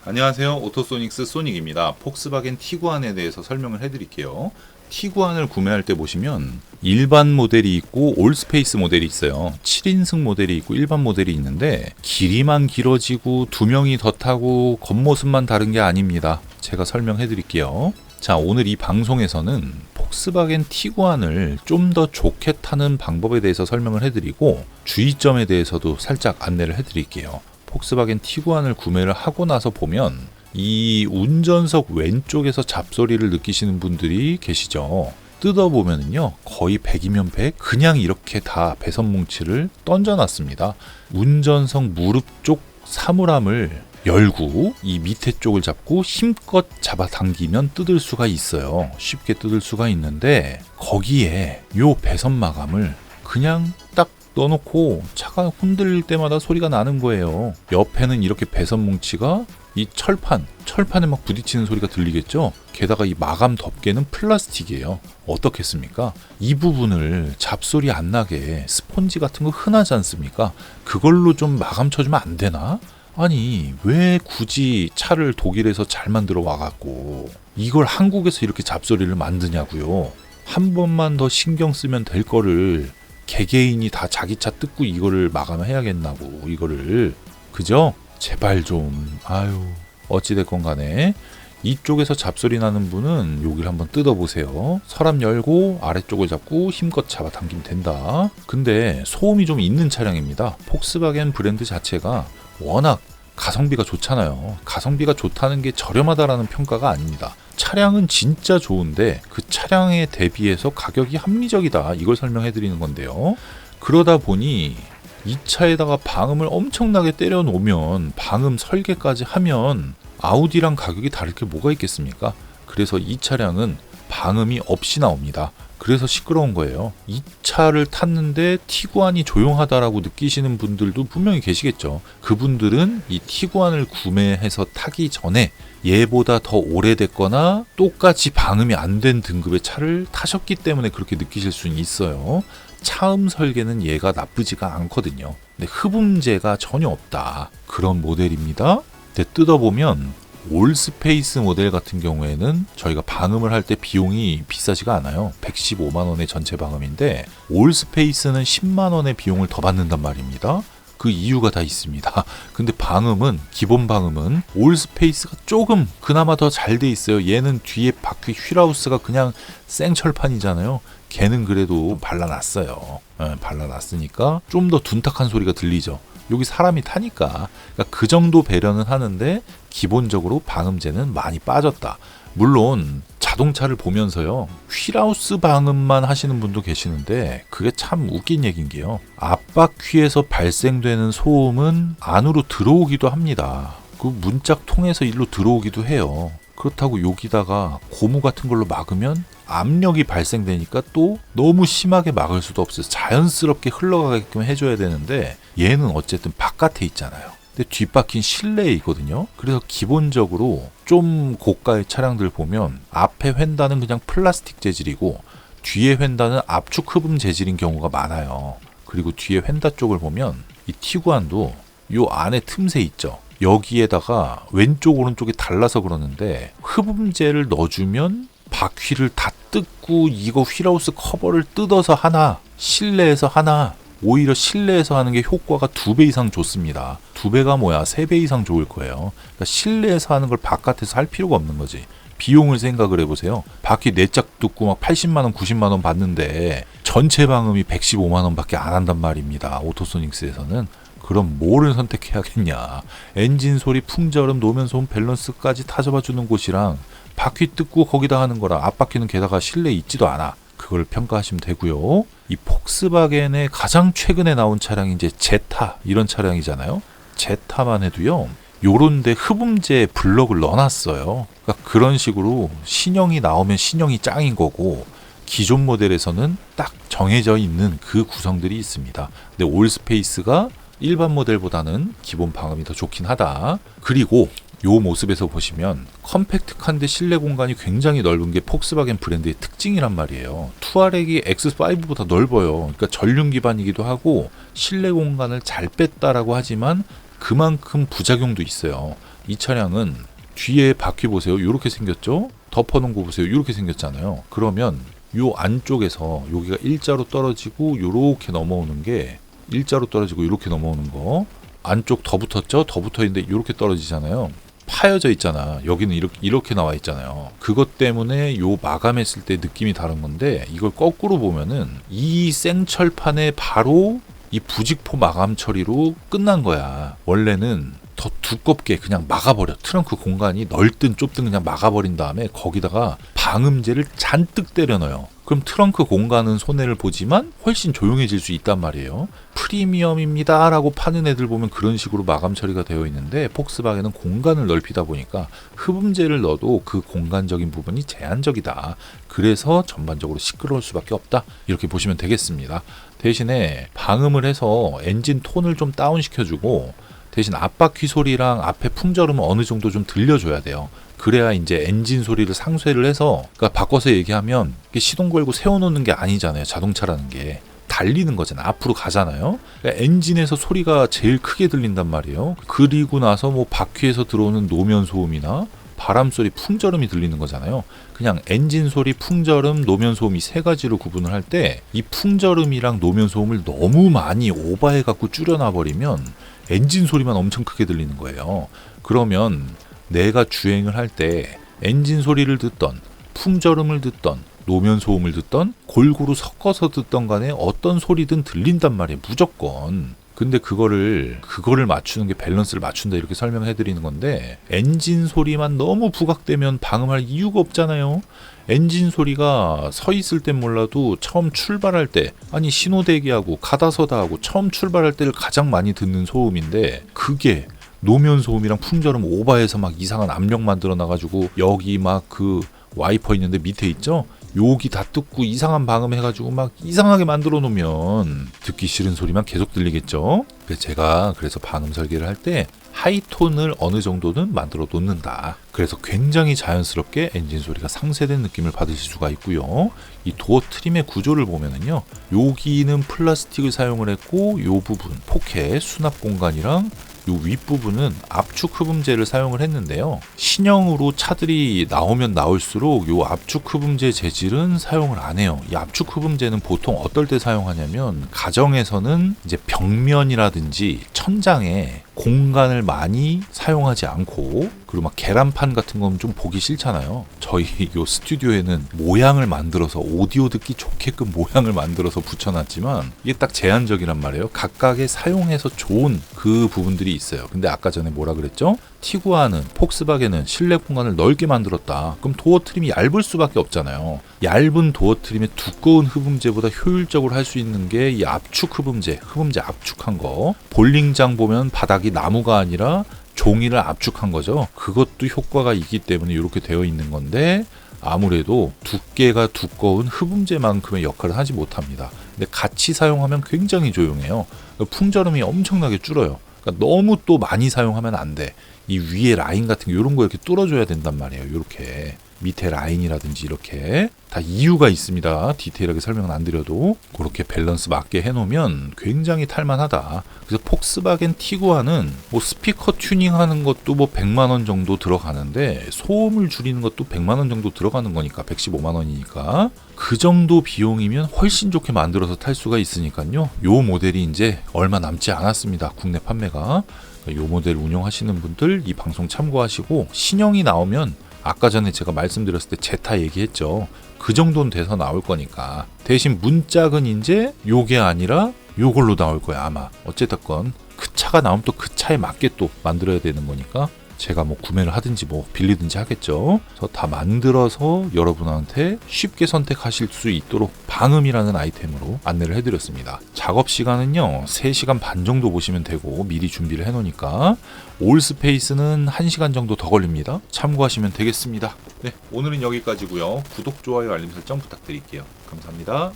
안녕하세요. 오토소닉스 소닉입니다. 폭스바겐 티구안에 대해서 설명을 해드릴게요. 티구안을 구매할 때 보시면 일반 모델이 있고 올스페이스 모델이 있어요. 7인승 모델이 있고 일반 모델이 있는데 길이만 길어지고 두 명이 더 타고 겉모습만 다른 게 아닙니다. 제가 설명해 드릴게요. 자, 오늘 이 방송에서는 폭스바겐 티구안을 좀 더 좋게 타는 방법에 대해서 설명을 해드리고 주의점에 대해서도 살짝 안내를 해드릴게요. 폭스바겐 티구안을 구매를 하고 나서 보면 이 운전석 왼쪽에서 잡소리를 느끼시는 분들이 계시죠. 뜯어보면은요, 거의 100이면 100 그냥 이렇게 다 배선 뭉치를 던져놨습니다. 운전석 무릎 쪽 사물함을 열고 이 밑에 쪽을 잡고 힘껏 잡아당기면 뜯을 수가 있어요. 쉽게 뜯을 수가 있는데 거기에 요 배선 마감을 그냥 딱 넣어놓고 차가 흔들릴 때마다 소리가 나는 거예요. 옆에는 이렇게 배선 뭉치가 이 철판에 막 부딪히는 소리가 들리겠죠. 게다가 이 마감 덮개는 플라스틱이에요. 어떻겠습니까? 이 부분을 잡소리 안 나게 스펀지 같은 거 흔하지 않습니까? 그걸로 좀 마감 쳐주면 안 되나? 아니, 왜 굳이 차를 독일에서 잘 만들어 와갖고 이걸 한국에서 이렇게 잡소리를 만드냐고요. 한 번만 더 신경 쓰면 될 거를 개개인이 다 자기 차 뜯고 이거를 마감해야겠나고, 이거를. 그죠? 제발 좀. 아유, 어찌됐건 간에 이쪽에서 잡소리 나는 분은 여기를 한번 뜯어보세요. 서랍 열고 아래쪽을 잡고 힘껏 잡아당기면 된다. 근데 소음이 좀 있는 차량입니다. 폭스바겐 브랜드 자체가 워낙 가성비가 좋잖아요. 가성비가 좋다는 게 저렴하다라는 평가가 아닙니다. 차량은 진짜 좋은데 그 차량에 대비해서 가격이 합리적이다, 이걸 설명해 드리는 건데요. 그러다 보니 이 차에다가 방음을 엄청나게 때려 놓으면, 방음 설계까지 하면 아우디랑 가격이 다를 게 뭐가 있겠습니까? 그래서 이 차량은 방음이 없이 나옵니다. 그래서 시끄러운 거예요. 이 차를 탔는데 티구안이 조용하다라고 느끼시는 분들도 분명히 계시겠죠. 그분들은 이 티구안을 구매해서 타기 전에 얘보다 더 오래됐거나 똑같이 방음이 안 된 등급의 차를 타셨기 때문에 그렇게 느끼실 수는 있어요. 차음 설계는 얘가 나쁘지가 않거든요. 근데 흡음재가 전혀 없다, 그런 모델입니다. 근데 뜯어보면 올스페이스 모델 같은 경우에는 저희가 방음을 할 때 비용이 비싸지가 않아요. 115만원의 전체 방음인데 올스페이스는 10만원의 비용을 더 받는단 말입니다. 그 이유가 다 있습니다. 근데 방음은, 기본 방음은 올스페이스가 조금 그나마 더 잘 돼 있어요. 얘는 뒤에 바퀴 휠하우스가 그냥 생철판이잖아요. 걔는 그래도 발라놨어요. 발라놨으니까 좀 더 둔탁한 소리가 들리죠. 여기 사람이 타니까. 그러니까 그 정도 배려는 하는데 기본적으로 방음재는 많이 빠졌다. 물론 자동차를 보면서요, 휠하우스 방음만 하시는 분도 계시는데 그게 참 웃긴 얘기인 게요, 앞바퀴에서 발생되는 소음은 안으로 들어오기도 합니다. 그 문짝 통해서 일로 들어오기도 해요. 그렇다고 여기다가 고무 같은 걸로 막으면 압력이 발생되니까 또 너무 심하게 막을 수도 없어요. 자연스럽게 흘러가게끔 해줘야 되는데 얘는 어쨌든 바깥에 있잖아요. 근데 뒷바퀴는 실내에 있거든요. 그래서 기본적으로 좀 고가의 차량들 보면 앞에 휀다는 그냥 플라스틱 재질이고 뒤에 휀다는 압축 흡음 재질인 경우가 많아요. 그리고 뒤에 휀다 쪽을 보면 이 티구안도 요 안에 틈새 있죠. 여기에다가 왼쪽 오른쪽이 달라서 그러는데 흡음재를 넣어주면 바퀴를 다 뜯고 이거 휠하우스 커버를 뜯어서 하나, 실내에서 하나, 오히려 실내에서 하는 게 효과가 2배 이상 좋습니다. 2배가 뭐야, 3배 이상 좋을 거예요. 그러니까 실내에서 하는 걸 바깥에서 할 필요가 없는 거지. 비용을 생각을 해보세요. 바퀴 4짝 뜯고 막 80만원, 90만원 받는데 전체 방음이 115만원 밖에 안 한단 말입니다. 오토소닉스에서는. 그럼 뭐를 선택해야겠냐. 엔진 소리, 풍절음, 노면 소음, 밸런스까지 타잡아주는 곳이랑 바퀴 뜯고 거기다 하는 거랑 앞바퀴는 게다가 실내에 있지도 않아. 그걸 평가하시면 되고요. 이 폭스바겐의 가장 최근에 나온 차량이 이제 제타, 이런 차량이잖아요. 제타만 해도요, 요런데 흡음재 블럭을 넣어놨어요. 그러니까 그런 식으로 신형이 나오면 신형이 짱인 거고 기존 모델에서는 딱 정해져 있는 그 구성들이 있습니다. 근데 올스페이스가 일반 모델보다는 기본 방음이 더 좋긴 하다. 그리고 요 모습에서 보시면 컴팩트한데 실내 공간이 굉장히 넓은 게 폭스바겐 브랜드의 특징이란 말이에요. 투아렉이 X5보다 넓어요. 그러니까 전륜 기반이기도 하고 실내 공간을 잘 뺐다라고 하지만 그만큼 부작용도 있어요. 이 차량은 뒤에 바퀴 보세요. 이렇게 생겼죠? 덮어놓은 거 보세요. 이렇게 생겼잖아요. 그러면 요 안쪽에서 여기가 일자로 떨어지고 요렇게 넘어오는 게 일자로 떨어지고 이렇게 넘어오는 거 안쪽 더 붙었죠? 더 붙어있는데 이렇게 떨어지잖아요. 파여져 있잖아. 여기는 이렇게 나와 있잖아요. 그것 때문에 요 마감했을 때 느낌이 다른 건데 이걸 거꾸로 보면은 이 생철판에 바로 이 부직포 마감 처리로 끝난 거야. 원래는 더 두껍게 그냥 막아버려. 트렁크 공간이 넓든 좁든 그냥 막아버린 다음에 거기다가 방음제를 잔뜩 때려 넣어요. 그럼 트렁크 공간은 손해를 보지만 훨씬 조용해질 수 있단 말이에요. 프리미엄입니다 라고 파는 애들 보면 그런 식으로 마감 처리가 되어 있는데 폭스바겐은 공간을 넓히다 보니까 흡음재를 넣어도 그 공간적인 부분이 제한적이다. 그래서 전반적으로 시끄러울 수밖에 없다. 이렇게 보시면 되겠습니다. 대신에 방음을 해서 엔진 톤을 좀 다운시켜주고 대신 앞바퀴 소리랑 앞에 풍절음은 어느 정도 좀 들려줘야 돼요. 그래야 이제 엔진 소리를 상쇄를 해서, 그러니까 바꿔서 얘기하면 시동 걸고 세워놓는 게 아니잖아요. 자동차라는 게 달리는 거잖아요. 앞으로 가잖아요. 그러니까 엔진에서 소리가 제일 크게 들린단 말이에요. 그리고 나서 뭐 바퀴에서 들어오는 노면 소음이나 바람 소리, 풍절음이 들리는 거잖아요. 그냥 엔진 소리, 풍절음, 노면 소음 이 세 가지로 구분을 할 때 이 풍절음이랑 노면 소음을 너무 많이 오버해 갖고 줄여놔 버리면 엔진 소리만 엄청 크게 들리는 거예요. 그러면 내가 주행을 할 때 엔진 소리를 듣던 풍절음을 듣던 노면 소음을 듣던 골고루 섞어서 듣던 간에 어떤 소리든 들린단 말이에요. 무조건. 근데 그거를 맞추는 게 밸런스를 맞춘다 이렇게 설명해 드리는 건데 엔진 소리만 너무 부각되면 방음할 이유가 없잖아요. 엔진 소리가 서 있을 땐 몰라도 처음 출발할 때 아니 신호 대기하고 가다 서다 하고 처음 출발할 때를 가장 많이 듣는 소음인데 그게 노면 소음이랑 풍절음 오버해서 막 이상한 압력 만들어 놔가지고 여기 막 그 와이퍼 있는데 밑에 있죠? 여기 다 뜯고 이상한 방음 해가지고 막 이상하게 만들어 놓으면 듣기 싫은 소리만 계속 들리겠죠. 제가 그래서 방음 설계를 할 때 하이톤을 어느 정도는 만들어 놓는다. 그래서 굉장히 자연스럽게 엔진 소리가 상쇄된 느낌을 받으실 수가 있고요. 이 도어 트림의 구조를 보면은요, 여기는 플라스틱을 사용을 했고 요 부분 포켓 수납 공간이랑 요 윗부분은 압축 흡음재를 사용을 했는데요. 신형으로 차들이 나오면 나올수록 요 압축 흡음재 재질은 사용을 안 해요. 이 압축 흡음재는 보통 어떨 때 사용하냐면 가정에서는 이제 벽면이라든지 천장에 공간을 많이 사용하지 않고 그리고 막 계란판 같은 건 좀 보기 싫잖아요. 저희 요 스튜디오에는 모양을 만들어서 오디오 듣기 좋게끔 모양을 만들어서 붙여놨지만 이게 딱 제한적이란 말이에요. 각각의 사용해서 좋은 그 부분들이 있어요. 근데 아까 전에 뭐라 그랬죠? 티구안은 폭스바겐은 실내 공간을 넓게 만들었다. 그럼 도어 트림이 얇을 수밖에 없잖아요. 얇은 도어 트림에 두꺼운 흡음재보다 효율적으로 할 수 있는 게 이 압축 흡음재 압축한 거. 볼링장 보면 바닥이 나무가 아니라 종이를 압축한 거죠. 그것도 효과가 있기 때문에 이렇게 되어 있는 건데 아무래도 두께가 두꺼운 흡음재만큼의 역할을 하지 못합니다. 근데 같이 사용하면 굉장히 조용해요. 풍절음이 엄청나게 줄어요. 그러니까 너무 또 많이 사용하면 안 돼. 이 위에 라인 같은 거 이런 거 이렇게 뚫어줘야 된단 말이에요. 이렇게 밑에 라인이라든지 이렇게 다 이유가 있습니다. 디테일하게 설명은 안 드려도 그렇게 밸런스 맞게 해놓으면 굉장히 탈만하다. 그래서 폭스바겐 티구안은 뭐 스피커 튜닝하는 것도 뭐 100만 원 정도 들어가는데 소음을 줄이는 것도 100만 원 정도 들어가는 거니까 115만 원이니까 그 정도 비용이면 훨씬 좋게 만들어서 탈 수가 있으니까요. 요 모델이 이제 얼마 남지 않았습니다. 국내 판매가. 요 모델 운영하시는 분들 이 방송 참고하시고 신형이 나오면 아까 전에 제가 말씀드렸을 때 제타 얘기했죠. 그 정도는 돼서 나올 거니까. 대신 문짝은 이제 요게 아니라 요걸로 나올 거야 아마. 어쨌든 그 차가 나오면 또 그 차에 맞게 또 만들어야 되는 거니까 제가 뭐 구매를 하든지 뭐 빌리든지 하겠죠. 그래서 다 만들어서 여러분한테 쉽게 선택하실 수 있도록 방음이라는 아이템으로 안내를 해드렸습니다. 작업 시간은요 3시간 반 정도 보시면 되고 미리 준비를 해놓으니까 올스페이스는 1시간 정도 더 걸립니다. 참고하시면 되겠습니다. 네, 오늘은 여기까지고요. 구독, 좋아요, 알림 설정 부탁드릴게요. 감사합니다.